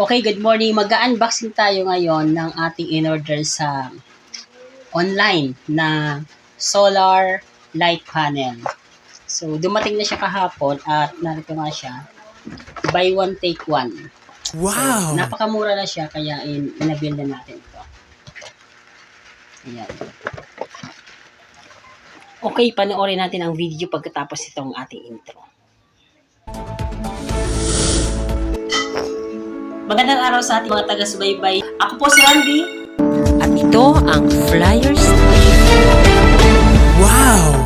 Okay, good morning. Mag-unboxing tayo ngayon ng ating in-order sa online na solar light panel. So, dumating na siya kahapon at narito nga siya. Buy one, take one. So, Wow! napakamura na siya kaya inabil na natin ito. Ayan. Okay, panoorin natin ang video pagkatapos itong ating intro. Magandang araw sa ating mga taga-subaybay. Ako po si Randy. At ito ang Flyers. Wow!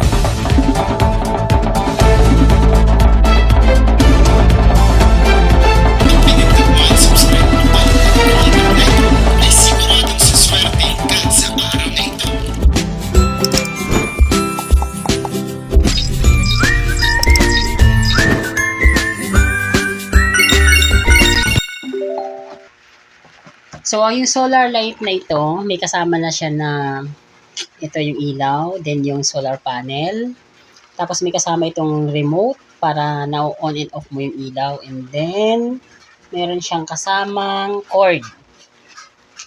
So, yung solar light na ito, may kasama na siya na ito yung ilaw, then yung solar panel. Tapos may kasama itong remote para na-on and off mo yung ilaw. And then, meron siyang kasamang cord.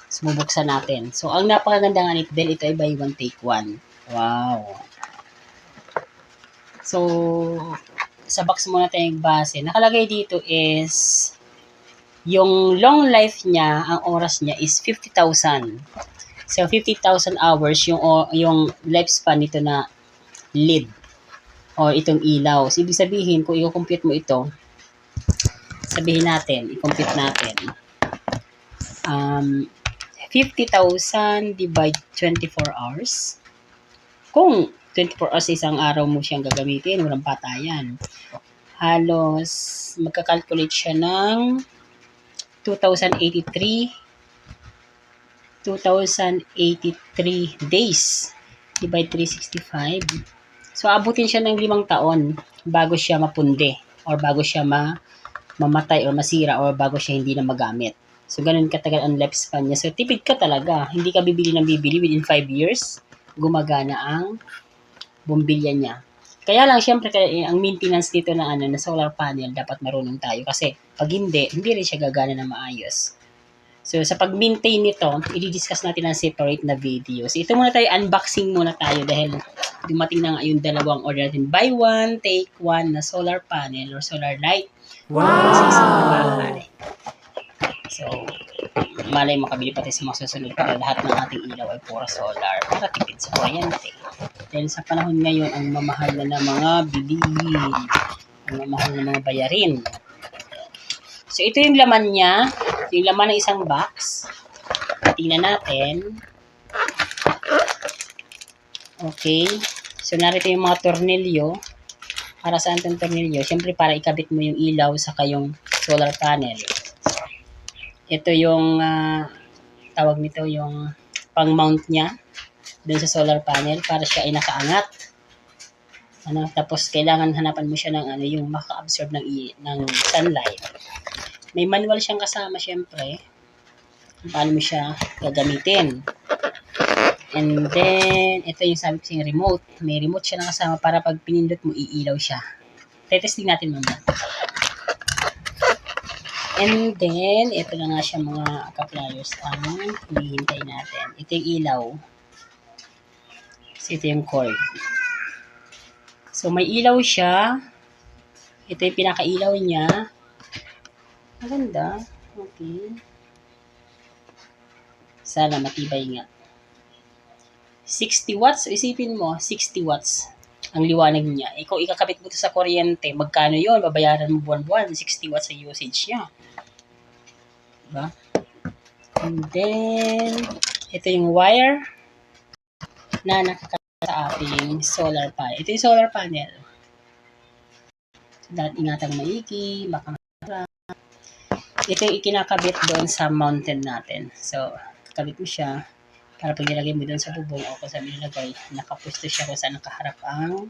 So, bubuksan natin. So, ang napakaganda nga nito dahil ito ay buy one, take one. Wow! So, sa box muna tayong base. Nakalagay dito is yung long life niya, ang oras niya is 50,000. So, 50,000 hours yung lifespan nito na LED o itong ilaw. So, ibig sabihin, kung i-compute mo ito, i-compute natin. 50,000 divide 24 hours. Kung 24 hours isang araw mo siyang gagamitin, walang patayan. Halos magkakalculate siya ng 2,083 days divide 365. So, abutin siya ng 5 taon bago siya mapundi or bago siya mamatay or masira or bago siya hindi na magamit. So, ganun katagal ang lifespan niya. So, tipid ka talaga. Hindi ka bibili within 5 years. Gumagana ang bumbilya niya. Kaya lang, syempre, ang maintenance dito na solar panel, dapat marunong tayo. Kasi, pag hindi rin siya gagana na maayos. So, sa pag-maintain nito, i-discuss natin ang separate na video. So, ito muna tayo, unboxing muna tayo dahil dumating na nga yung dalawang order natin. Buy one, take one na solar panel or solar light. Wow! So, malay makabili pa tayo sa mga susunod para lahat ng ating ilaw ay pura solar para tipid sa kuryente. Dahil sa panahon ngayon, ang mamahal na ng mga bilihin, ang mamahal na mga bayarin. So, ito yung laman niya. Yung laman ng isang box. Tingnan natin. Okay. So, narito yung mga tornilyo. Para saan itong tornilyo? Siyempre, para ikabit mo yung ilaw sa kayong solar panel. Ito yung tawag nito yung pang-mount niya dun sa solar panel para siya ay nakaangat. Tapos kailangan hanapan mo siya ng yung maka-absorb ng sunlight. May manual siyang kasama syempre. Paano mo siya gagamitin. And then, ito yung sabi ko yung remote. May remote siya na kasama para pag pinindot mo, iilaw siya. Tetesting natin mamaya. And then, ito na nga siya mga ka-flyers ang hinihintay natin. Ito yung ilaw. So, ito yung cord. So, may ilaw siya. Ito yung pinaka-ilaw niya. Maganda. Okay. Sana matibay nga. 60 watts. So, isipin mo, 60 watts ang liwanag niya. Kung ikakabit mo ito sa kuryente, magkano yun? Babayaran mo buwan-buwan. 60 watts ang usage niya. Diba? And then, ito yung wire na nakakita sa ating solar panel. Ito yung solar panel. So, dapat ingatang maigi, baka ito yung ikinakabit doon sa mountain natin. So, kabit mo siya para pag nilagay mo doon sa bubong o kung saan nilagay, nakapwesto siya kung saan nakaharap ang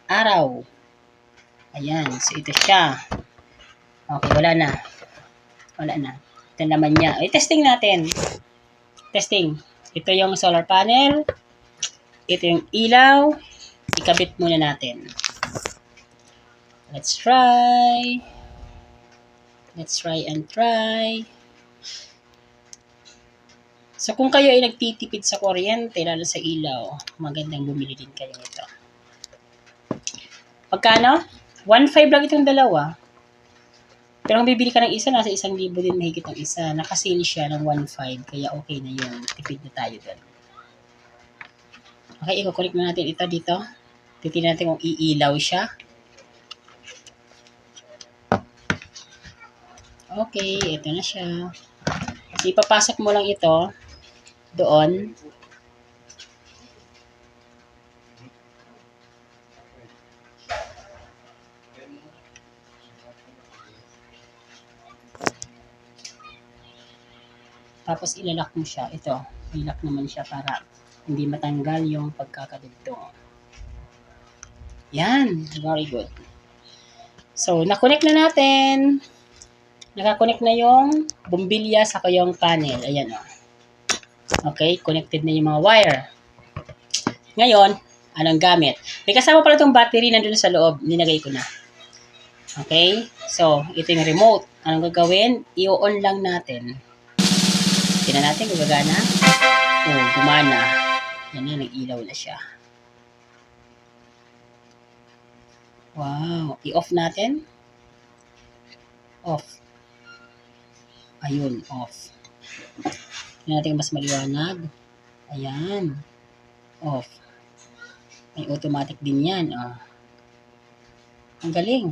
araw. Ayan. So, ito siya. Okay, wala na. Ito naman niya. Testing natin. Testing. Ito yung solar panel. Ito yung ilaw. Ikabit muna natin. Let's try. Let's try and try. So, kung kayo ay nagtitipid sa kuryente, lalo sa ilaw, magandang bumili din kayo nito. Pagkano? 1.5 lang itong dalawa. Pero kung bibili ka ng isa, nasa 1,000 din mahigit ang isa. Nakasale siya ng 1.5, kaya okay na yun. Tipid na tayo doon. Okay, i-connect na natin ito dito. Titignan natin kung iilaw siya. Okay, ito na siya. So, ipapasok mo lang ito doon. Tapos ilalak mo siya. Ito, ilak naman siya para hindi matanggal yung pagkakadugtong. Yan, very good. So, na-connect na natin. Naka-connect na yung bumbilya sa yung panel. Ayan o. Okay, connected na yung mga wire. Ngayon, anong gamit? May kasama pala itong battery nandun sa loob. Ninagay ko na. Okay, so, ito yung remote. Anong gagawin? I-on lang natin. Tingnan natin kung gagana. Oh, gumana. Yan na, nag-ilaw na siya. Wow. I-off natin. Off. Ayun, off. Tingnan natin mas maliwanag. Ayan. Off. May automatic din yan. Oh. Ang galing.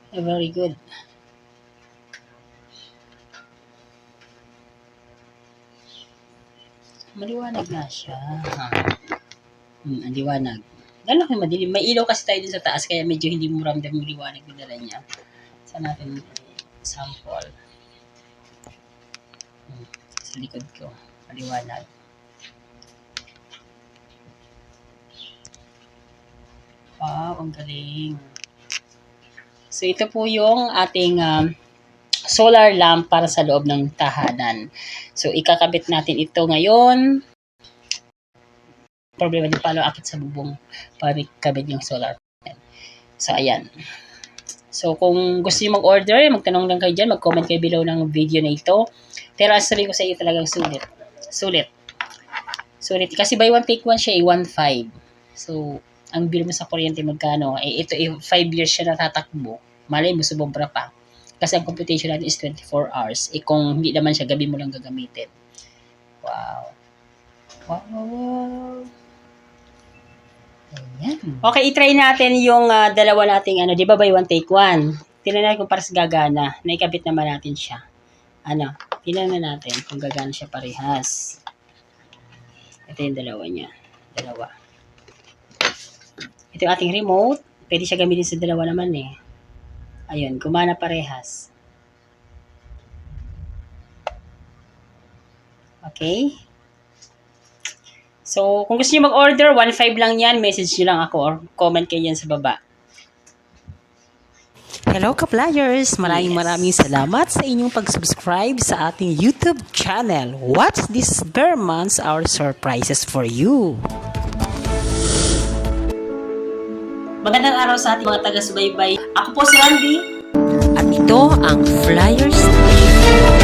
Very good. Maliwanag na siya. Ang liwanag. Lalo kung madilim. May ilaw kasi tayo dun sa taas kaya medyo hindi mo ramdam yung liwanag na dala niya. Saan natin sample. Sa likod ko. Maliwanag. Wow, ang galing. So, ito po yung ating solar lamp para sa loob ng tahanan. So, ikakabit natin ito ngayon. Problema din paano akit sa bubong para ikabit yung solar panel. So, ayan. So, kung gusto niyo mag-order, magtanong lang kayo dyan, mag-comment kayo below ng video na ito. Pero ang sabi ko sa iyo talagang sulit. Sulit. Kasi buy one take one siya 1.5. So, ang bill mo sa kuryente magkano? Ito 5 years siya natatakbo. Malay mo, sumobra pa. Kasi ang computation natin is 24 hours. Kung hindi naman siya, gabi mo lang gagamitin. Wow. Wow. Ayan. Okay, itry natin yung dalawa nating di ba buy one take one? Tingnan natin kung pares gagana. Naikabit naman natin siya. Tingnan natin kung gagana siya parehas. Ito yung dalawa niya. Dalawa. Ito yung ating remote. Pwede siya gamitin sa dalawa naman eh. Ayun, gumana parehas. Okay. So, kung gusto niyo mag-order, 1.5 lang yan. Message niyo lang ako or comment kayo yan sa baba. Hello ka-flyers! Maraming salamat sa inyong pag-subscribe sa ating YouTube channel. What's this Bermans? Our surprises for you. Magandang araw sa ating mga taga-subaybay. Ako po si Randy. At ito ang Flyers Station.